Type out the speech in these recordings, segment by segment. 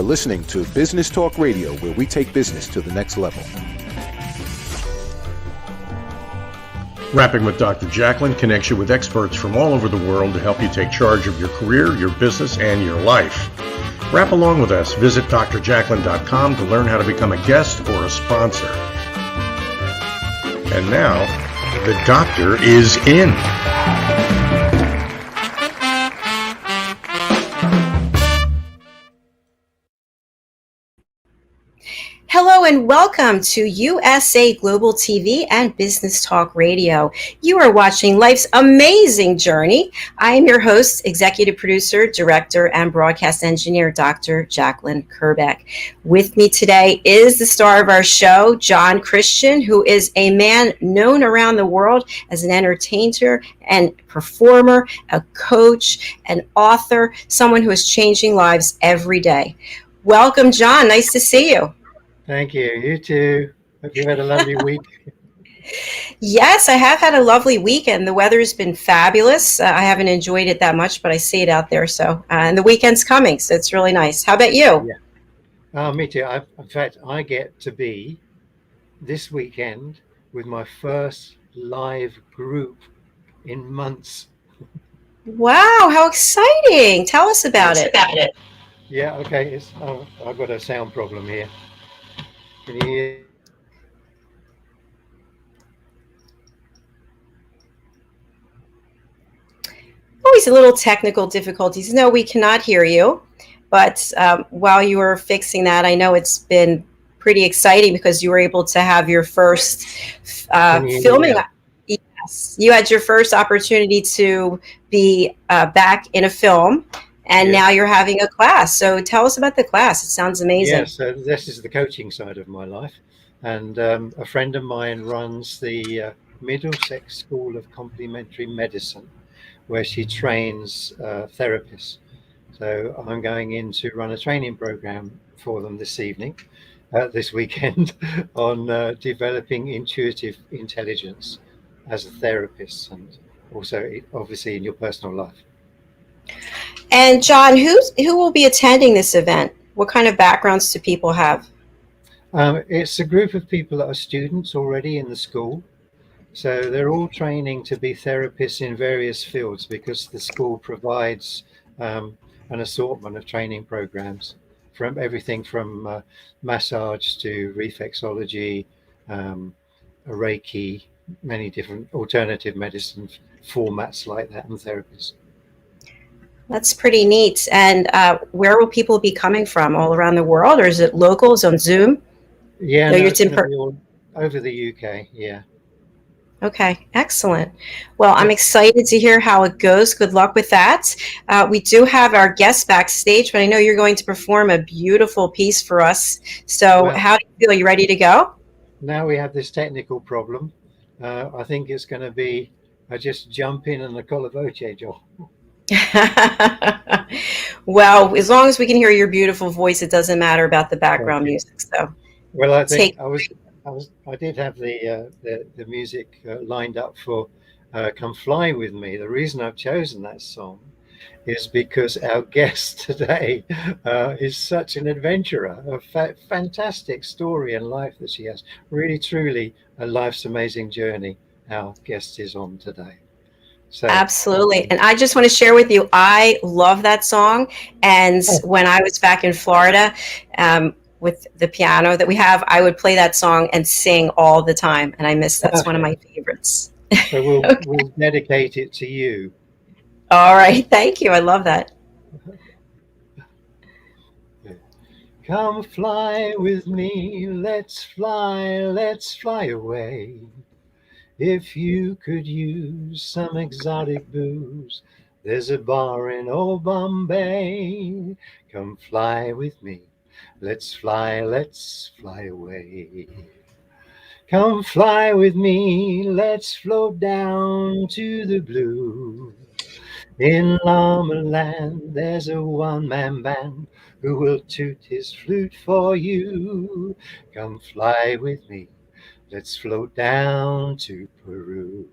listening to Business Talk Radio, where we take business to the next level. Rapping with Dr. Jacalyn connects you with experts from all over the world to help you take charge of your career, your business, and your life. Rap along with us. Visit drjacalyn.com to learn how to become a guest or a sponsor. And now, the doctor is in. Hello and welcome to USA Global TV and Business Talk Radio. You are watching Life's Amazing Journey. I am your host, executive producer, director, and broadcast engineer, Dr. Jacalyn Kerbeck. With me today is the star of our show, John Christian, who is a man known around the world as an entertainer and performer, a coach, an author, someone who is changing lives every day. Welcome, John. Nice to see you. Thank you. You too. Hope you had a lovely week. Yes, I have had a lovely weekend. The weather's been fabulous. I haven't enjoyed it that much, but I see it out there. So, and the weekend's coming, so it's really nice. How about you? Yeah. Me too. In fact, I get to be this weekend with my first live group in months. Wow, how exciting. Tell us about it. Yeah, okay. I've got a sound problem here. Can you hear? Always a little technical difficulties. No, we cannot hear you. But while you were fixing that, I know it's been pretty exciting because you were able to have your first filming. Yes, you had your first opportunity to be back in a film. And now you're having a class. So tell us about the class. It sounds amazing. Yeah, so this is the coaching side of my life. And a friend of mine runs the Middlesex School of Complementary Medicine, where she trains therapists. So I'm going in to run a training program for them this weekend, on developing intuitive intelligence as a therapist, and also obviously in your personal life. And John, who will be attending this event? What kind of backgrounds do people have? It's a group of people that are students already in the school. So they're all training to be therapists in various fields, because the school provides an assortment of training programs, from everything from massage to reflexology, Reiki, many different alternative medicine formats like that, and therapies. That's pretty neat. And where will people be coming from? All around the world, or is it locals on Zoom? Yeah, it's going to be all over the UK. Yeah. Okay, excellent. Well, I'm excited to hear how it goes. Good luck with that. We do have our guests backstage, but I know you're going to perform a beautiful piece for us. So how do you feel? Are you ready to go? Now we have this technical problem. I think it's going to be, I just jump in and the Colla Voce job. Well, as long as we can hear your beautiful voice, it doesn't matter about the background music. So, well, I think I did have the music lined up for "Come Fly With Me." The reason I've chosen that song is because our guest today is such an adventurer, a fantastic story and life that she has. Really, truly, a life's amazing journey our guest is on today. So, absolutely. And I just want to share with you, I love that song. And when I was back in Florida, with the piano that we have, I would play that song and sing all the time. And I miss that's one of my favorites. So we'll dedicate it to you. All right. Thank you. I love that. Come fly with me. Let's fly away. If you could use some exotic booze, there's a bar in old Bombay. Come fly with me. Let's fly away. Come fly with me. Let's float down to the blue. In Llama Land, there's a one-man band who will toot his flute for you. Come fly with me. Let's float down to Peru.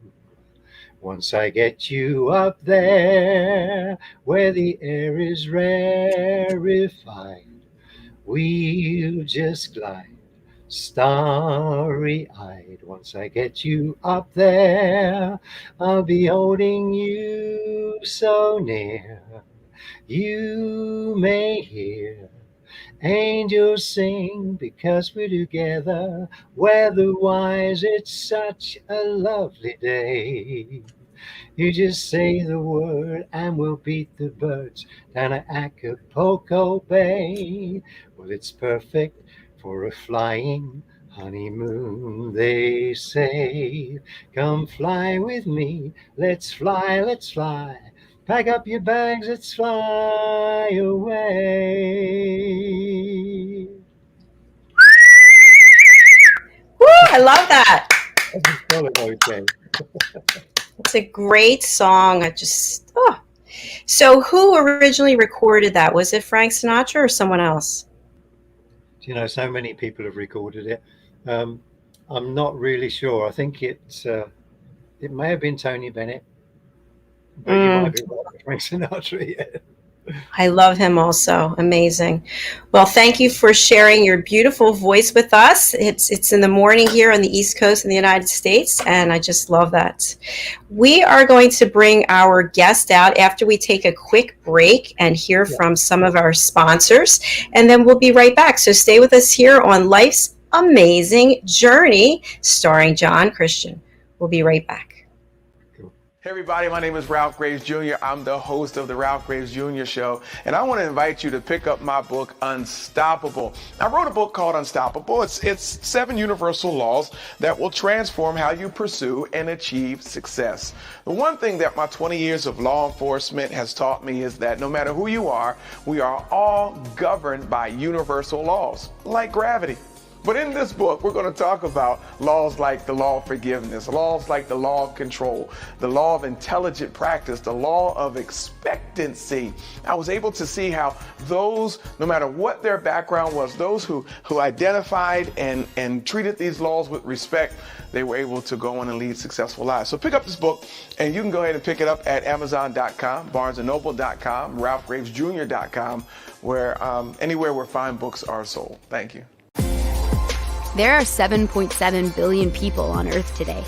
Once I get you up there, where the air is rarefied, We'll just glide, starry-eyed. Once I get you up there, I'll be holding you so near. You may hear angels sing because we're together. Weather-wise, it's such a lovely day. You just say the word and we'll beat the birds down at Acapulco Bay. Well, it's perfect for a flying honeymoon, they say. Come fly with me, let's fly, let's fly. Pack up your bags, let's fly away. Woo, I love that. That's just call it okay. It's a great song. So who originally recorded that? Was it Frank Sinatra or someone else? You know, so many people have recorded it. I'm not really sure. I think it may have been Tony Bennett, but you might be right with Frank Sinatra. Yeah. I love him also. Amazing. Well, thank you for sharing your beautiful voice with us. It's in the morning here on the East Coast in the United States, and I just love that. We are going to bring our guest out after we take a quick break and hear from some of our sponsors, and then we'll be right back. So stay with us here on Life's Amazing Journey, starring John Christian. We'll be right back. Hey everybody, my name is Ralph Graves Jr. I'm the host of the Ralph Graves Jr. Show, and I want to invite you to pick up my book, Unstoppable. I wrote a book called Unstoppable. It's 7 universal laws that will transform how you pursue and achieve success. The one thing that my 20 years of law enforcement has taught me is that no matter who you are, we are all governed by universal laws, like gravity. But in this book, we're going to talk about laws like the law of forgiveness, laws like the law of control, the law of intelligent practice, the law of expectancy. I was able to see how those, no matter what their background was, those who identified and treated these laws with respect, they were able to go on and lead successful lives. So pick up this book, and you can go ahead and pick it up at Amazon.com, BarnesandNoble.com, RalphGravesJr.com, where anywhere where fine books are sold. Thank you. There are 7.7 billion people on Earth today.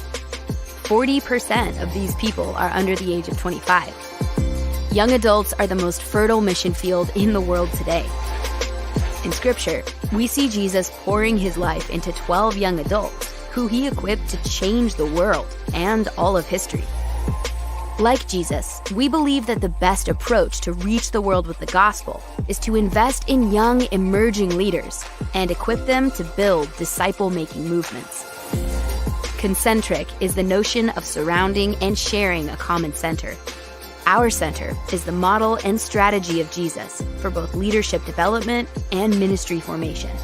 40% of these people are under the age of 25. Young adults are the most fertile mission field in the world today. In Scripture, we see Jesus pouring his life into 12 young adults who he equipped to change the world and all of history. Like Jesus, we believe that the best approach to reach the world with the gospel is to invest in young, emerging leaders and equip them to build disciple-making movements. Concentric is the notion of surrounding and sharing a common center. Our center is the model and strategy of Jesus for both leadership development and ministry formation.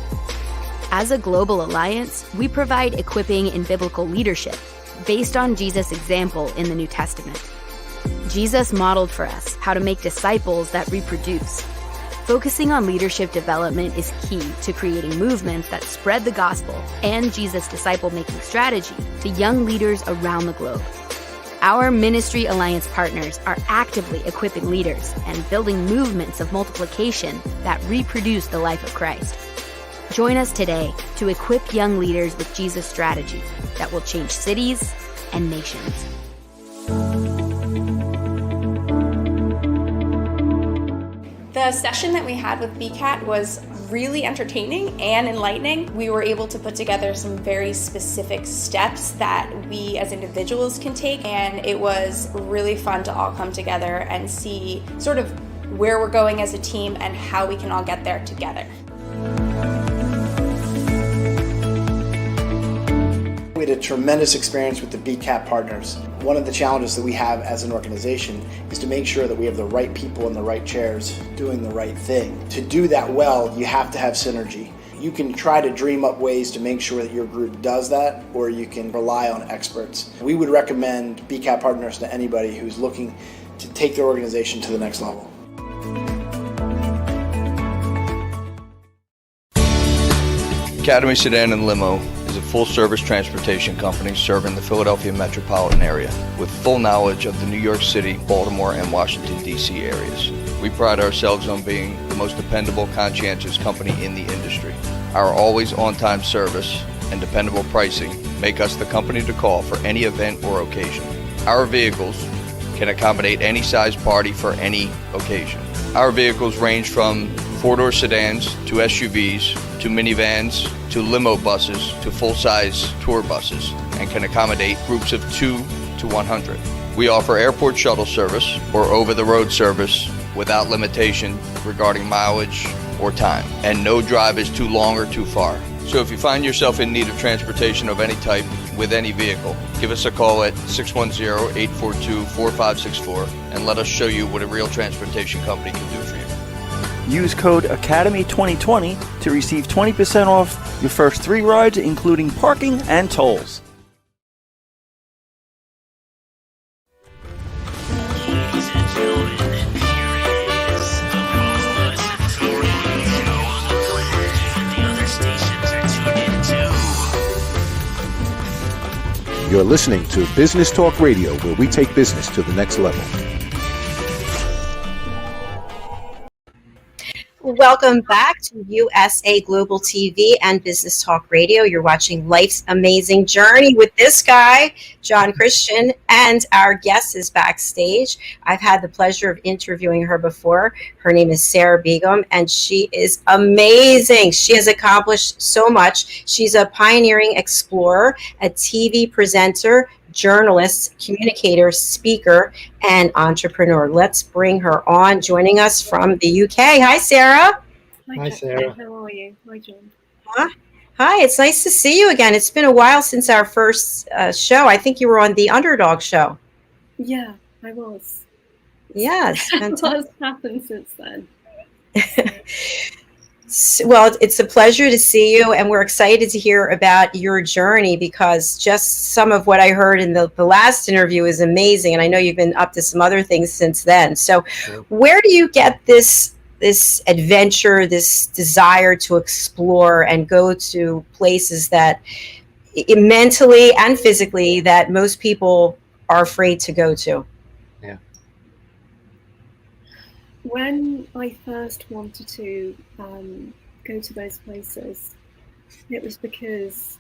As a global alliance, we provide equipping in biblical leadership based on Jesus' example in the New Testament. Jesus modeled for us how to make disciples that reproduce. Focusing on leadership development is key to creating movements that spread the gospel and Jesus' disciple-making strategy to young leaders around the globe. Our ministry alliance partners are actively equipping leaders and building movements of multiplication that reproduce the life of Christ. Join us today to equip young leaders with Jesus' strategy that will change cities and nations. The session that we had with BCAT was really entertaining and enlightening. We were able to put together some very specific steps that we as individuals can take, and it was really fun to all come together and see sort of where we're going as a team and how we can all get there together. We had a tremendous experience with the BCAT partners. One of the challenges that we have as an organization is to make sure that we have the right people in the right chairs doing the right thing. To do that well, you have to have synergy. You can try to dream up ways to make sure that your group does that, or you can rely on experts. We would recommend BCAT partners to anybody who's looking to take their organization to the next level. Academy Sedan and Limo is a full-service transportation company serving the Philadelphia metropolitan area with full knowledge of the New York City, Baltimore, and Washington, D.C. areas. We pride ourselves on being the most dependable, conscientious company in the industry. Our always on-time service and dependable pricing make us the company to call for any event or occasion. Our vehicles can accommodate any size party for any occasion. Our vehicles range from four-door sedans to SUVs to minivans to limo buses to full-size tour buses and can accommodate groups of 2 to 100. We offer airport shuttle service or over-the-road service without limitation regarding mileage or time, and no drive is too long or too far. So if you find yourself in need of transportation of any type with any vehicle, give us a call at 610-842-4564 and let us show you what a real transportation company can do for you. Use code ACADEMY2020 to receive 20% off your first 3 rides, including parking and tolls. You're listening to Business Talk Radio, where we take business to the next level. Welcome back to USA Global TV and Business Talk Radio. You're watching Life's Amazing Journey with this guy, John Christian, and our guest is backstage. I've had the pleasure of interviewing her before. Her name is Starr Begum, and she is amazing. She has accomplished so much. She's a pioneering explorer, a TV presenter, journalist, communicator, speaker, and entrepreneur. Let's bring her on, joining us from the UK. Hi, Sarah. Hi, Sarah. How are you? Hi, John. Hi, it's nice to see you again. It's been a while since our first show. I think you were on the Underdog show. Yeah, I was. Yes. What's happened since then? Well, it's a pleasure to see you, and we're excited to hear about your journey, because just some of what I heard in the last interview is amazing, and I know you've been up to some other things since then. So where do you get this adventure, this desire to explore and go to places that mentally and physically that most people are afraid to go to? Yeah. When I first wanted to go to those places, it was because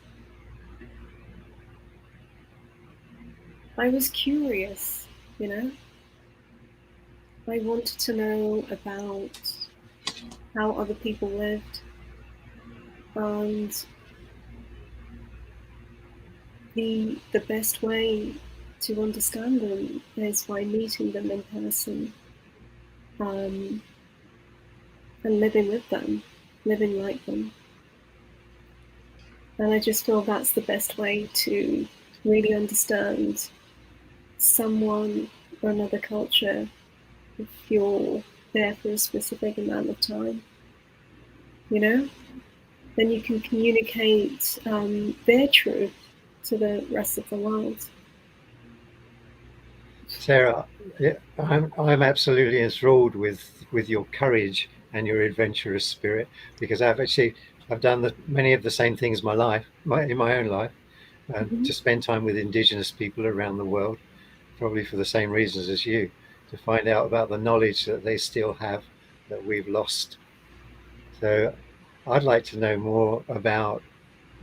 I was curious, you know? I wanted to know about how other people lived, and the best way to understand them is by meeting them in person. And living with them, living like them. And I just feel that's the best way to really understand someone or another culture if you're there for a specific amount of time, you know? Then you can communicate their truth to the rest of the world. Sarah, I'm absolutely enthralled with your courage and your adventurous spirit, because I've done many of the same things in my own life, to spend time with Indigenous people around the world, probably for the same reasons as you, to find out about the knowledge that they still have that we've lost. So I'd like to know more about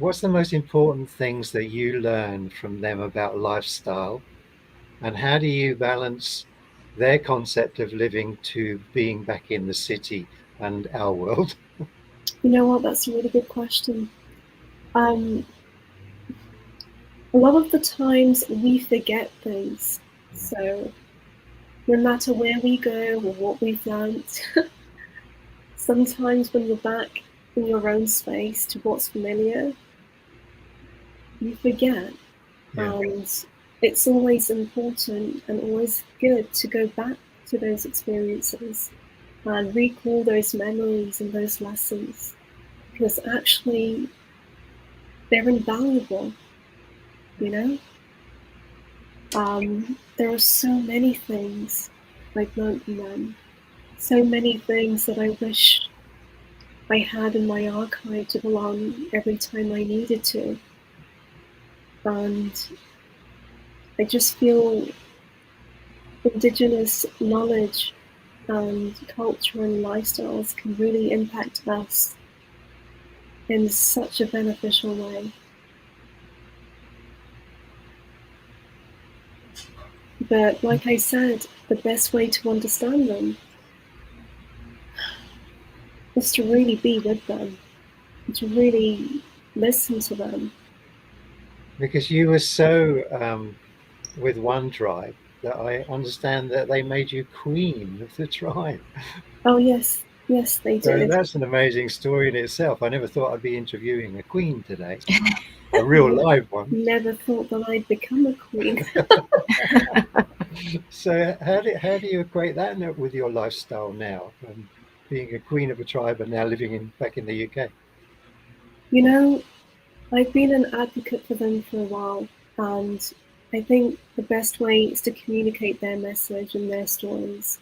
what's the most important things that you learned from them about lifestyle, and how do you balance their concept of living to being back in the city and our world? You know what, that's a really good question. A lot of the times we forget things. So no matter where we go or what we've learned, sometimes when you're back in your own space to what's familiar, you forget. Yeah. And it's always important and always good to go back to those experiences and recall those memories and those lessons, because actually they're invaluable, you know? There are so many things I've learned from them, so many things that I wish I had in my archive to pull on every time I needed to. And I just feel Indigenous knowledge and culture and lifestyles can really impact us in such a beneficial way. But like I said, the best way to understand them is to really be with them, to really listen to them. Because you were so with one tribe that I understand that they made you queen of the tribe. Oh yes, yes they So did. that's an amazing story in itself. I never thought I'd be interviewing a queen today, a real live one. Never thought that I'd become a queen. So how do you equate that with your lifestyle now, being a queen of a tribe and now living back in the UK? You know, I've been an advocate for them for a while, and I think the best way is to communicate their message and their stories.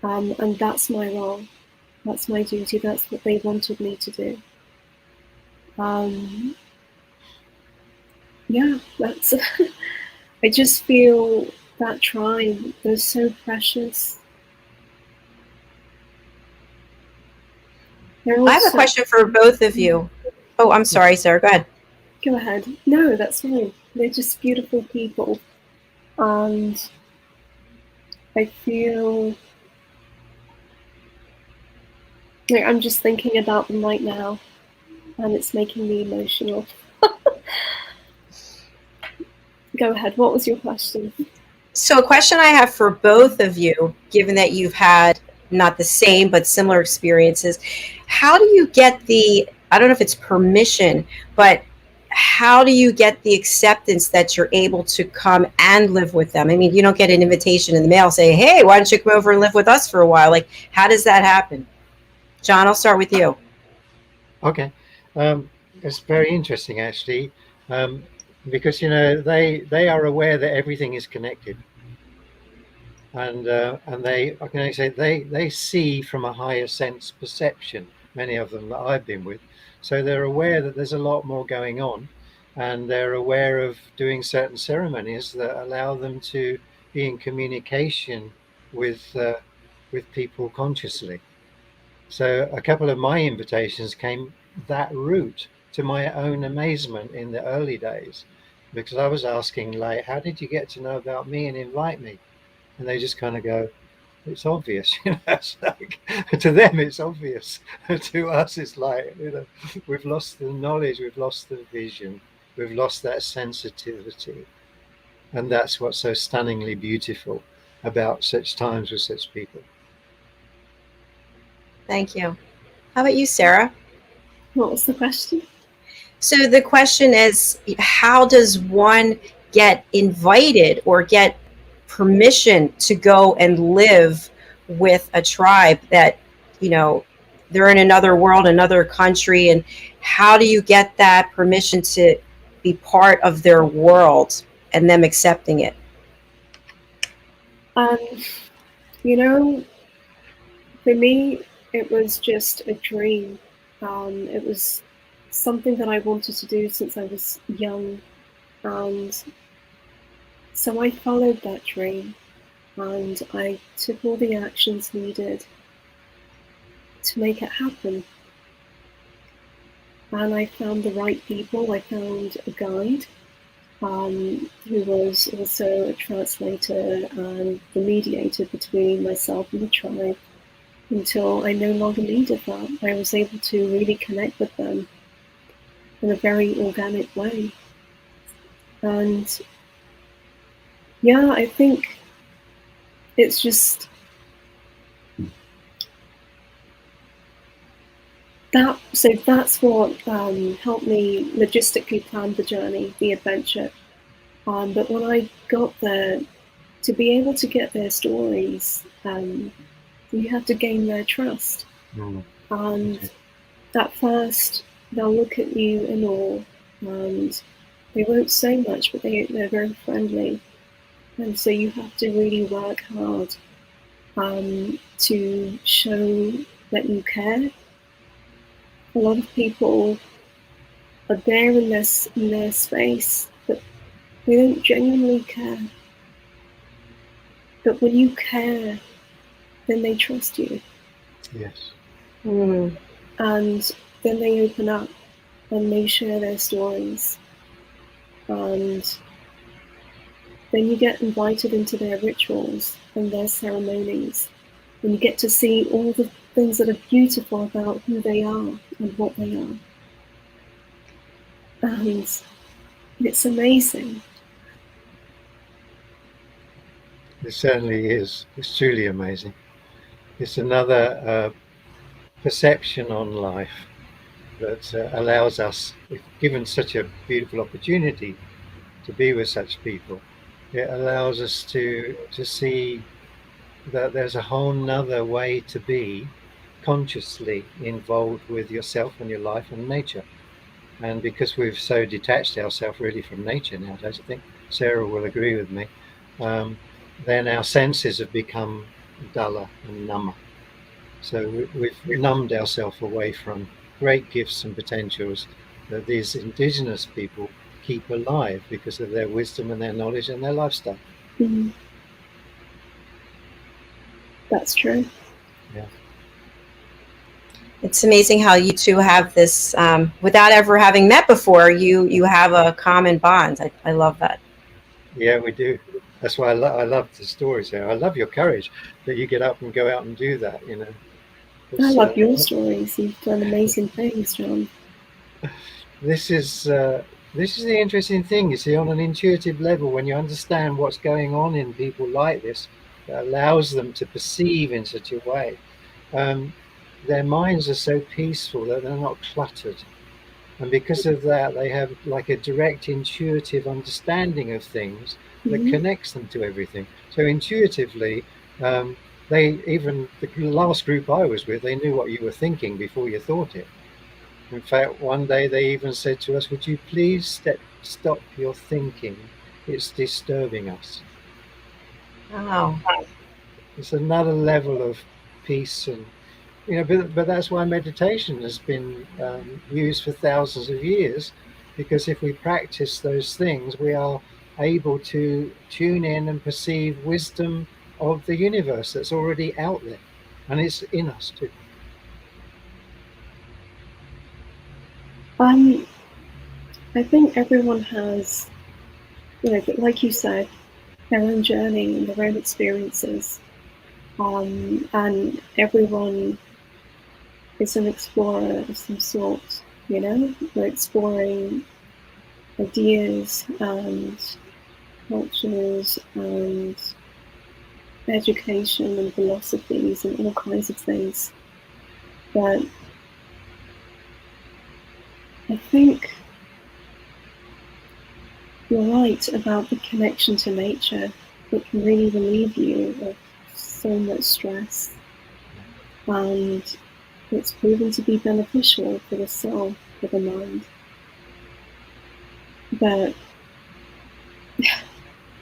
And that's my role. That's my duty. That's what they wanted me to do. Yeah, that's. I just feel that tribe, they're so precious. I have a question for both of you. Oh, I'm sorry, Sarah. Go ahead. Go ahead. No, that's fine. They're just beautiful people. And I feel like I'm just thinking about them right now, and it's making me emotional. Go ahead. What was your question? So a question I have for both of you, given that you've had not the same but similar experiences, how do you get I don't know if it's permission, but how do you get the acceptance that you're able to come and live with them? I mean, you don't get an invitation in the mail saying, hey, why don't you come over and live with us for a while? Like, how does that happen? John, I'll start with you. Okay. It's very interesting, actually, because, they are aware that everything is connected. And they see from a higher sense perception, many of them that I've been with. So they're aware that there's a lot more going on, and they're aware of doing certain ceremonies that allow them to be in communication with people consciously. So a couple of my invitations came that route, to my own amazement in the early days, because I was asking, like, how did you get to know about me and invite me? And they just kind of go, it's obvious, It's like, to them it's obvious. To us it's like, we've lost the knowledge, we've lost the vision, we've lost that sensitivity. And that's what's so stunningly beautiful about such times with such people. Thank you. How about you, Sarah? What was the question? So the question is, how does one get invited or get permission to go and live with a tribe that, they're in another world, another country, and how do you get that permission to be part of their world and them accepting it? For me, it was just a dream. It was something that I wanted to do since I was young, and so I followed that dream, and I took all the actions needed to make it happen. And I found the right people. I found a guide who was also a translator and the mediator between myself and the tribe, until I no longer needed that. I was able to really connect with them in a very organic way. And yeah, I think it's just that. So that's what helped me logistically plan the journey, the adventure. But when I got there, to be able to get their stories, you have to gain their trust. And at first, they'll look at you in awe, and they won't say much, but they're very friendly. And so you have to really work hard to show that you care. A lot of people are there in their space, but they don't genuinely care. But when you care, then they trust you. Yes. Mm. And then they open up and they share their stories. And then you get invited into their rituals and their ceremonies. And you get to see all the things that are beautiful about who they are and what they are. And it's amazing. It certainly is. It's truly amazing. It's another perception on life that allows us, if given such a beautiful opportunity to be with such people, it allows us to see that there's a whole nother way to be consciously involved with yourself and your life and nature. And because we've so detached ourselves really from nature nowadays, I think Sarah will agree with me, then our senses have become duller and number. So we've numbed ourselves away from great gifts and potentials that these indigenous people keep alive because of their wisdom and their knowledge and their lifestyle. Mm-hmm. That's true. Yeah. It's amazing how you two have this, without ever having met before, you have a common bond. I love that. Yeah, we do. That's why I love the stories there. I love your courage that you get up and go out and do that, you know. I love your stories. You've done amazing things, John. This is the interesting thing, you see, on an intuitive level, when you understand what's going on in people like this, that allows them to perceive in such a way. Their minds are so peaceful that they're not cluttered. And because of that, they have like a direct intuitive understanding of things that connects them to everything. So intuitively, even the last group I was with, they knew what you were thinking before you thought it. In fact, one day they even said to us, would you please stop your thinking? It's disturbing us. Wow. It's another level of peace, and but that's why meditation has been used for thousands of years, because if we practice those things, we are able to tune in and perceive wisdom of the universe that's already out there, and it's in us too. I think everyone has, like you said, their own journey and their own experiences, and everyone is an explorer of some sort. We're exploring ideas and cultures and education and philosophies and all kinds of things. But I think you're right about the connection to nature. It can really relieve you of so much stress, and it's proven to be beneficial for the soul, for the mind. But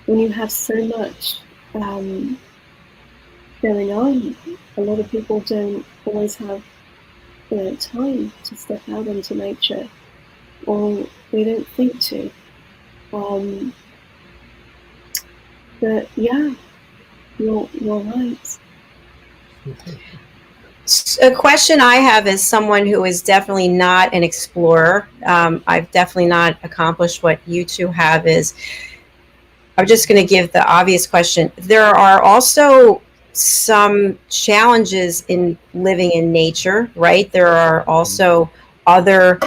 when you have so much going on, a lot of people don't always have time to step out into nature, or they don't think to. But yeah, you're right. A question I have as someone who is definitely not an explorer, I've definitely not accomplished what you two have, is I'm just going to give the obvious question. There are also some challenges in living in nature, right? There are also other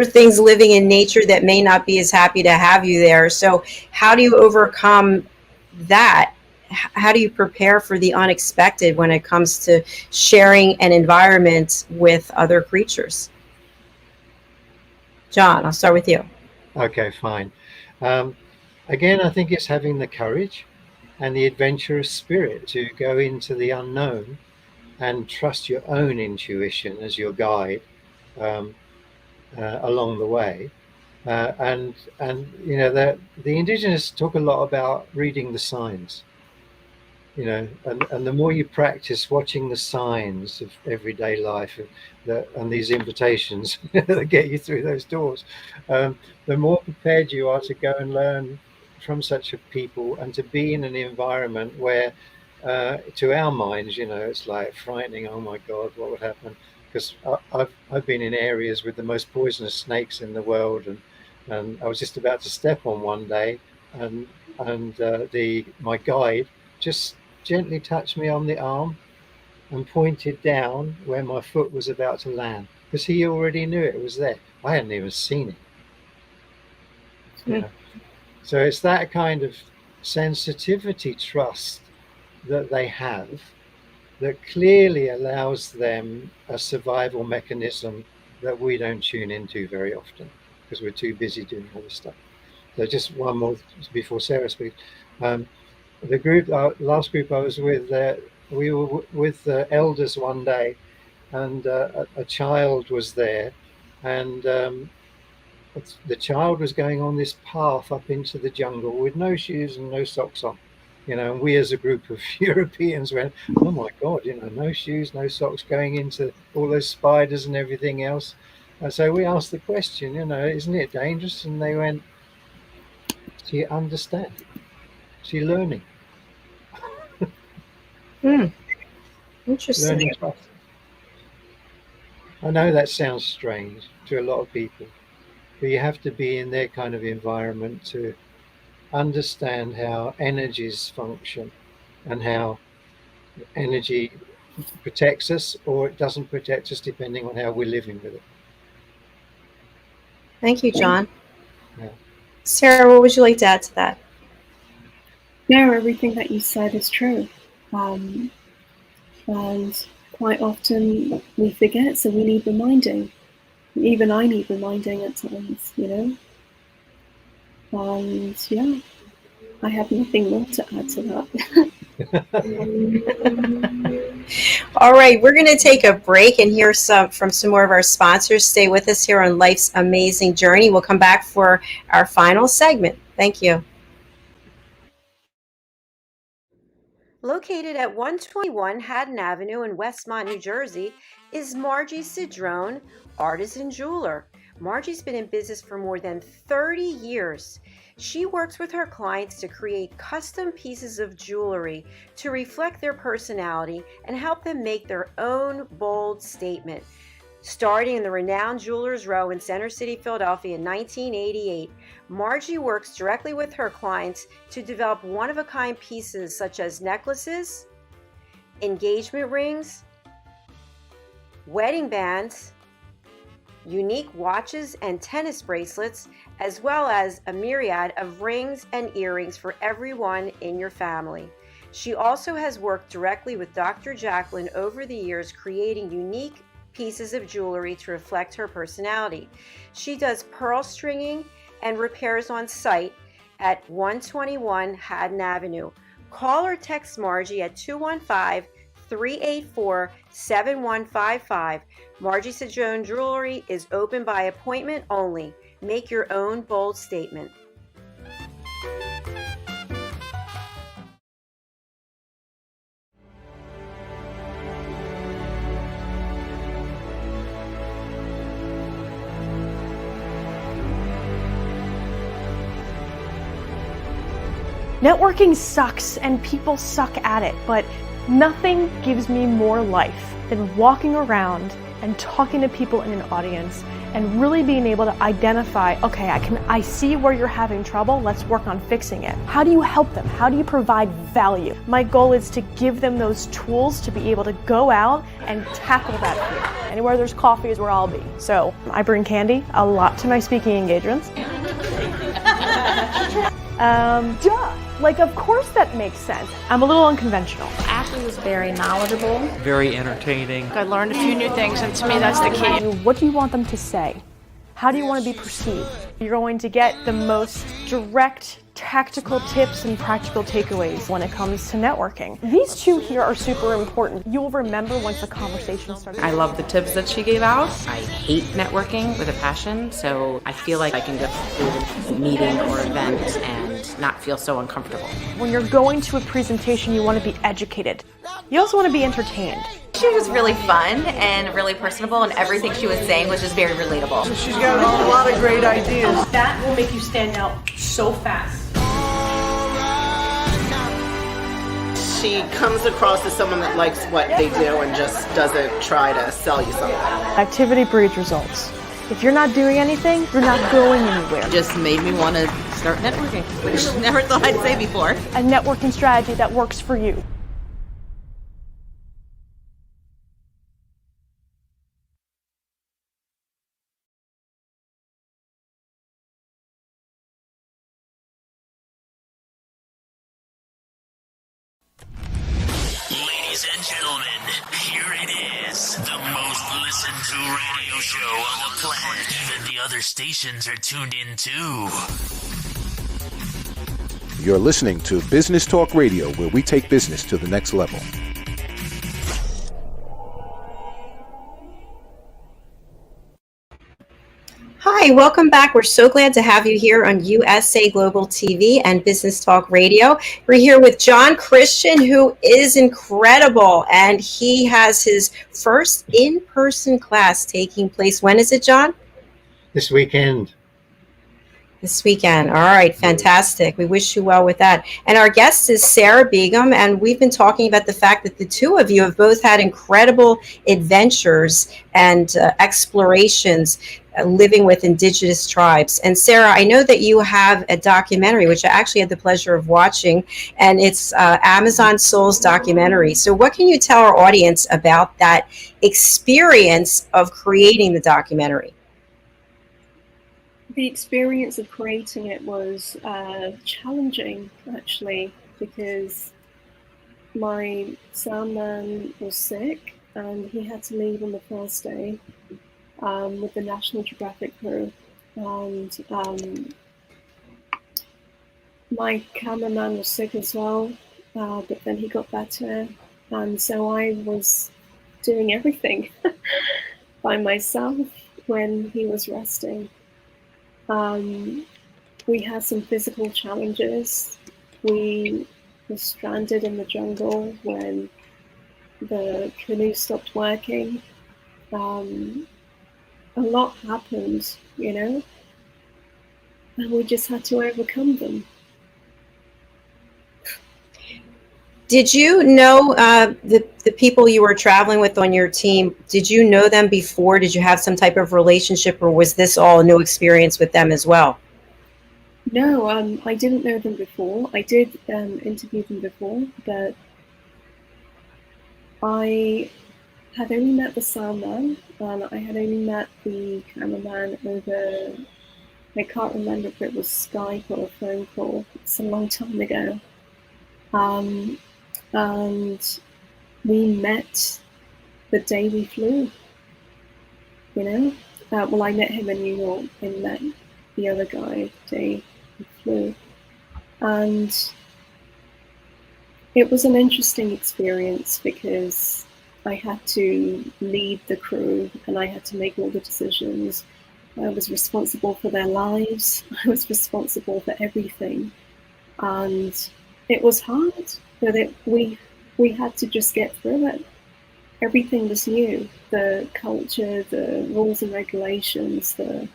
things living in nature that may not be as happy to have you there. So how do you overcome that? How do you prepare for the unexpected when it comes to sharing an environment with other creatures? John, I'll start with you. Okay, fine. Again, I think it's having the courage and the adventurous spirit to go into the unknown and trust your own intuition as your guide along the way. And the indigenous talk a lot about reading the signs. And the more you practice watching the signs of everyday life and these invitations that get you through those doors, the more prepared you are to go and learn from such a people and to be in an environment where to our minds, it's like frightening. Oh my God, what would happen? Because I've been in areas with the most poisonous snakes in the world, and I was just about to step on one day, and my guide just gently touched me on the arm and pointed down where my foot was about to land, because he already knew it was there. I hadn't even seen it. So it's that kind of sensitivity trust that they have that clearly allows them a survival mechanism that we don't tune into very often because we're too busy doing all this stuff. So just one more before Sarah speaks. The group, last group I was with, we were with the elders one day, and a child was there, and the child was going on this path up into the jungle with no shoes and no socks on. And we as a group of Europeans went, oh my God, no shoes, no socks, going into all those spiders and everything else. And so we asked the question, isn't it dangerous? And they went, she understands. She's learning. Interesting. Learning trust. I know that sounds strange to a lot of people, but you have to be in their kind of environment to understand how energies function and how energy protects us or it doesn't protect us depending on how we're living with it. Thank you, John. Yeah. Sarah, what would you like to add to that? No, everything that you said is true. And quite often we forget, so we need reminding. Even I need reminding at times, And yeah, I have nothing more to add to that. All right, we're going to take a break and hear from some more of our sponsors. Stay with us here on Life's Amazing Journey. We'll come back for our final segment. Thank you. Located at 121 Haddon Avenue in Westmont, New Jersey, is Margie Cidrone, Artisan Jeweler. Margie's been in business for more than 30 years. She works with her clients to create custom pieces of jewelry to reflect their personality and help them make their own bold statement. Starting in the renowned Jewelers Row in Center City, Philadelphia in 1988, Margie works directly with her clients to develop one-of-a-kind pieces such as necklaces, engagement rings, wedding bands, unique watches and tennis bracelets, as well as a myriad of rings and earrings for everyone in your family. She also has worked directly with Dr. Jacalyn over the years, creating unique pieces of jewelry to reflect her personality. She does pearl stringing and repairs on site at 121 Haddon Avenue. Call or text Margie at 215-384-7155. Margie Cidrone Jewelry is open by appointment only. Make your own bold statement. Networking sucks and people suck at it, but nothing gives me more life than walking around and talking to people in an audience and really being able to identify, okay, I see where you're having trouble, let's work on fixing it. How do you help them? How do you provide value? My goal is to give them those tools to be able to go out and tackle that fear. Anywhere there's coffee is where I'll be. So I bring candy a lot to my speaking engagements. Like, of course that makes sense. I'm a little unconventional. Ashley was very knowledgeable. Very entertaining. I learned a few new things, and to me that's the key. What do you want them to say? How do you want to be perceived? You're going to get the most direct, tactical tips and practical takeaways when it comes to networking. These two here are super important. You'll remember once the conversation starts. I love the tips that she gave out. I hate networking with a passion, so I feel like I can go to a meeting or event and not feel so uncomfortable. When you're going to a presentation, you want to be educated. You also want to be entertained. She was really fun and really personable, and everything she was saying was just very relatable. She's got a lot of great ideas. That will make you stand out so fast. she comes across as someone that likes what they do and just doesn't try to sell you something. Activity breeds results. If you're not doing anything, you're not going anywhere. Just made me want to start networking, which I never thought I'd say before. A networking strategy that works for you. Ladies and gentlemen, here it is, the most listened to radio show on the planet. Even the other stations are tuned in too. You're listening to Business Talk Radio, where we take business to the next level. Hi, welcome back. We're so glad to have you here on USA Global TV and Business Talk Radio. We're here with John Christian, who is incredible, and he has his first in-person class taking place. When is it, John? This weekend. This weekend. All right, fantastic. We wish you well with that. And our guest is Sarah Begum, and we've been talking about the fact that the two of you have both had incredible adventures and explorations living with indigenous tribes. And Sarah, I know that you have a documentary, which I actually had the pleasure of watching, and it's Amazon Souls documentary. So what can you tell our audience about that experience of creating the documentary? The experience of creating it was challenging, actually, because my sound man was sick and he had to leave on the first day with the National Geographic crew. And my cameraman was sick as well, but then he got better. And so I was doing everything by myself when he was resting. We had some physical challenges. We were stranded in the jungle when the canoe stopped working. A lot happened, you know, and we just had to overcome them. Did you know the people you were traveling with on your team? Did you know them before? Did you have some type of relationship, or was this all a new experience with them as well? No, I didn't know them before. I did interview them before, but I had only met the sound man, and I had only met the cameraman over, I can't remember if it was Skype or a phone call. It's a long time ago. And we met the day we flew, you know? Well, I met him in New York and met the other guy the day we flew. And it was an interesting experience because I had to lead the crew and I had to make all the decisions. I was responsible for their lives. I was responsible for everything. And it was hard, but we had to just get through it. Everything was new. The culture, the rules and regulations, the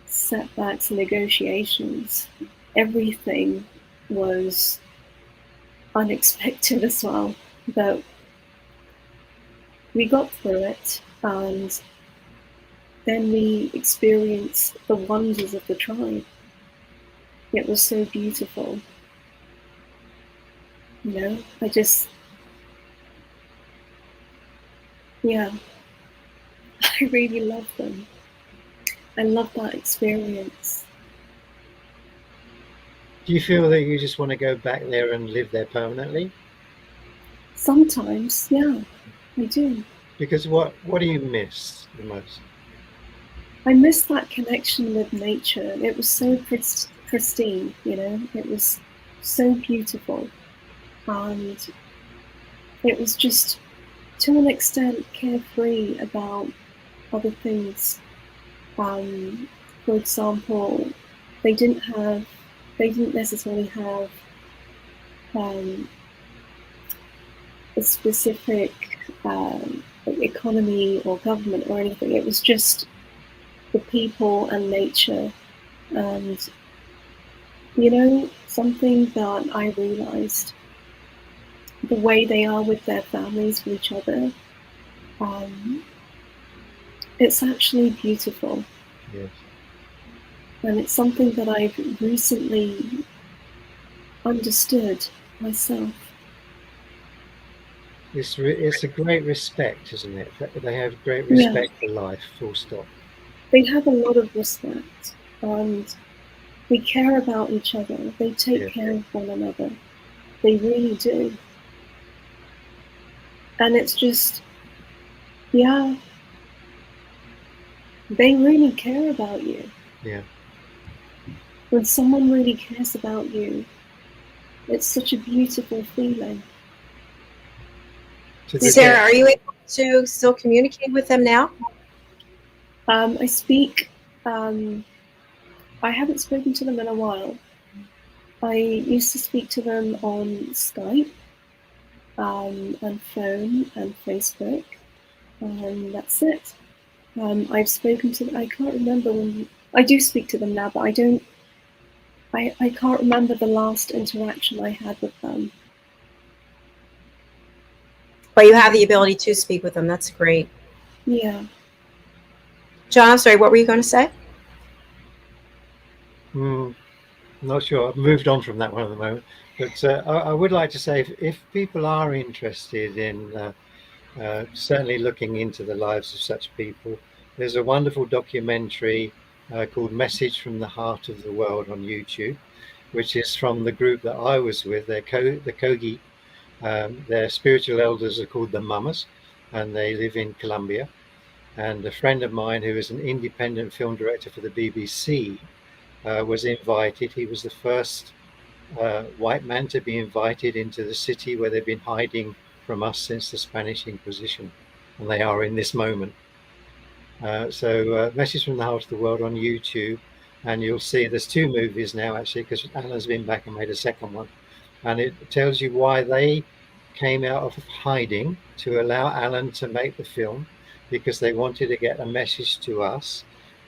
setbacks and negotiations, everything was unexpected as well. But we got through it, and then we experienced the wonders of the tribe. It was so beautiful. You know, I really love them. I love that experience. Do you feel that you just want to go back there and live there permanently? Sometimes, yeah, I do. Because what do you miss the most? I miss that connection with nature. It was so pristine, you know, it was so beautiful. And it was just, to an extent, carefree about other things. For example, they didn't necessarily have a specific economy or government or anything. It was just the people and nature. And, you know, something that I realized the way they are with their families, with each other. It's actually beautiful. Yes. And it's something that I've recently understood myself. It's a great respect, isn't it? They have great respect for life, full stop. They have a lot of respect, and they care about each other. They take care of one another. They really do. And it's just, they really care about you. Yeah. When someone really cares about you, it's such a beautiful feeling. Sarah, are you able to still communicate with them now? I speak. I haven't spoken to them in a while. I used to speak to them on Skype, and phone and Facebook, and that's it. I've spoken to them. I can't remember when. I do speak to them now, but I don't. I can't remember the last interaction I had with them. But you have the ability to speak with them. That's great. Yeah. John, I'm sorry, what were you going to say? Not sure. I've moved on from that one at the moment. But I would like to say, if people are interested in certainly looking into the lives of such people, there's a wonderful documentary called Message from the Heart of the World on YouTube, which is from the group that I was with. They're the Kogi. Their spiritual elders are called the Mamas, and they live in Colombia. And a friend of mine who is an independent film director for the BBC was invited. He was the first white man to be invited into the city where they've been hiding from us since the Spanish Inquisition, and they are in this moment. So Message from the Heart of the World on YouTube, and you'll see there's 2 movies now actually, because Alan's been back and made a second one, and it tells you why they came out of hiding to allow Alan to make the film, because they wanted to get a message to us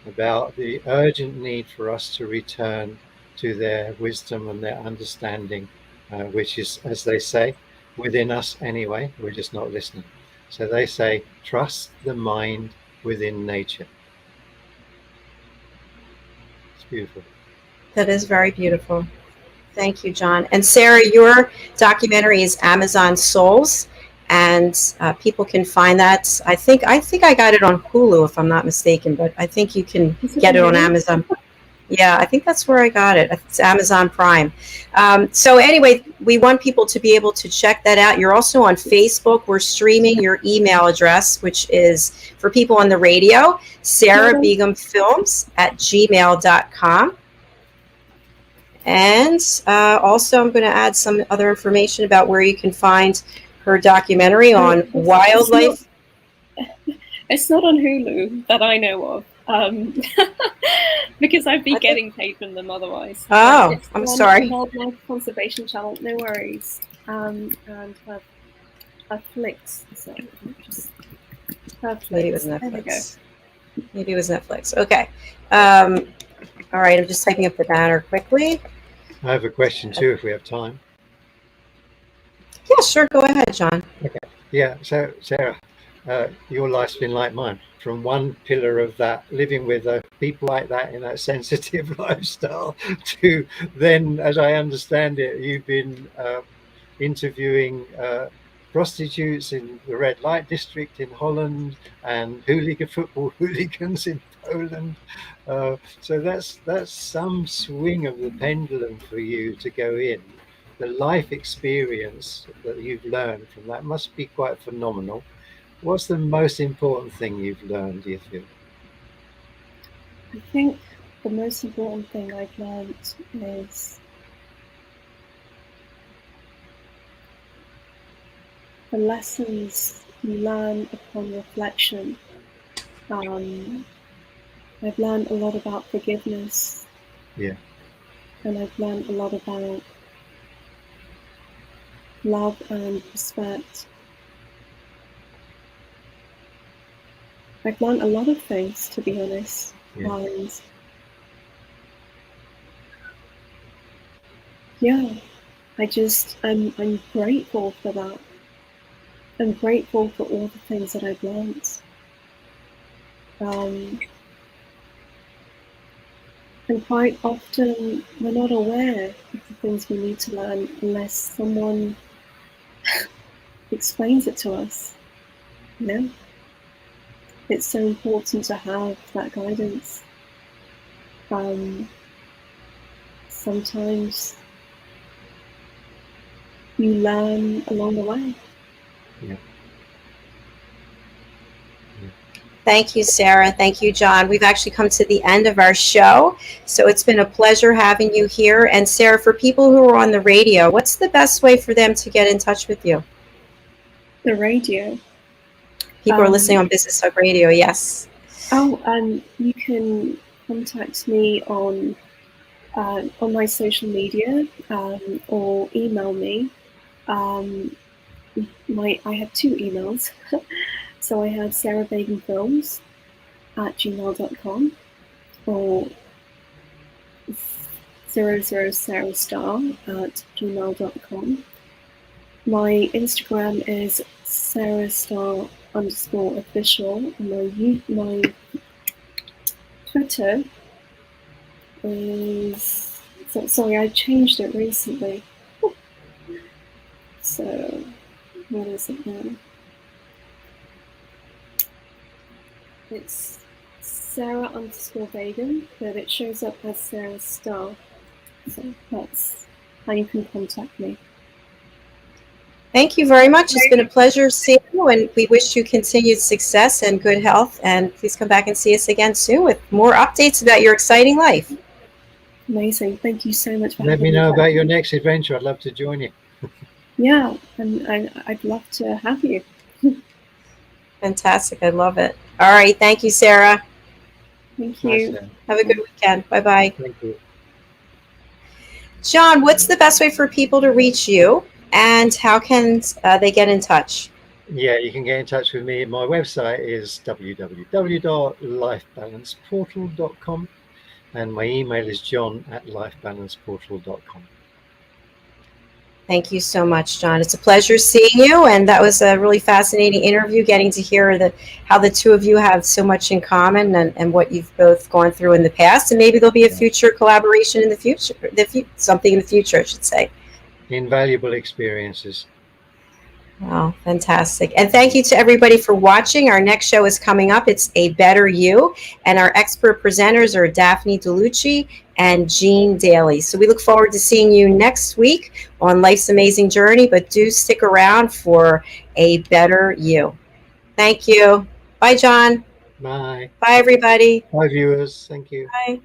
about the urgent need for us to return to their wisdom and their understanding, which is, as they say, within us anyway. We're just not listening. So they say, trust the mind within nature. It's beautiful. That is very beautiful. Thank you, John. And Sarah, your documentary is Amazon Souls, and people can find that. I think I got it on Hulu, if I'm not mistaken, but I think you can get it on Amazon. Yeah, I think that's where I got it. It's Amazon Prime. So anyway, we want people to be able to check that out. You're also on Facebook. We're streaming your email address, which is for people on the radio, sarahbegumfilms@gmail.com. And also, I'm going to add some other information about where you can find her documentary on wildlife. It's not on Hulu that I know of, because I'd be getting paid from them otherwise. Oh, I'm sorry. Wildlife Conservation Channel, no worries. And her Flicks. So just Maybe it was Netflix. Maybe it was Netflix. Okay. All right, I'm just typing up the banner quickly. I have a question too, if we have time. Yeah, sure. Go ahead, John. Okay. Yeah. So, Sarah, your life's been like mine. From one pillar of that, living with people like that in that sensitive lifestyle, to then, as I understand it, you've been interviewing prostitutes in the red light district in Holland and football hooligans in Poland. So that's some swing of the pendulum for you to go in. The life experience that you've learned from that must be quite phenomenal. What's the most important thing you've learned, do you feel? I think the most important thing I've learned is the lessons you learn upon reflection. I've learned a lot about forgiveness. Yeah. And I've learned a lot about love and respect. I've learned a lot of things, to be honest. Yeah. And yeah, I'm grateful for that. I'm grateful for all the things that I've learned. And quite often we're not aware of the things we need to learn unless someone explains it to us. You know? It's so important to have that guidance. Sometimes you learn along the way. Yeah. Thank you, Sarah. Thank you, John. We've actually come to the end of our show. So it's been a pleasure having you here. And Sarah, for people who are on the radio, what's the best way for them to get in touch with you? The radio. People are listening on Business Talk Radio, yes. You can contact me on my social media or email me. I have 2 emails. So I have sarahbegumfilms@gmail.com or 00sarahstar@gmail.com. My Instagram is sarahstar_official. And my Twitter is... Sorry, I changed it recently. So, what is it now? It's Sarah_Begum, but it shows up as Sarah Starr. So that's how you can contact me. Thank you very much. It's been a pleasure seeing you, and we wish you continued success and good health. And please come back and see us again soon with more updates about your exciting life. Amazing. Thank you so much for Let having me me. know about your next adventure. I'd love to join you. Yeah, and I'd love to have you. Fantastic. I love it. All right. Thank you, Sarah. Thank you. Have a good weekend. Bye-bye. Thank you. John, what's the best way for people to reach you, and how can they get in touch? Yeah, you can get in touch with me. My website is www.lifebalanceportal.com, and my email is john@lifebalanceportal.com. Thank you so much, John. It's a pleasure seeing you, and that was a really fascinating interview, getting to hear how the two of you have so much in common and what you've both gone through in the past, and maybe there'll be a future collaboration in the future, something in the future, I should say. Invaluable experiences. Oh, fantastic. And thank you to everybody for watching. Our next show is coming up. It's A Better You, and our expert presenters are Daphne DeLucci and Jean Daly. So we look forward to seeing you next week on Life's Amazing Journey, but do stick around for A Better You. Thank you. Bye, John. Bye. Bye, everybody. Bye, viewers. Thank you. Bye.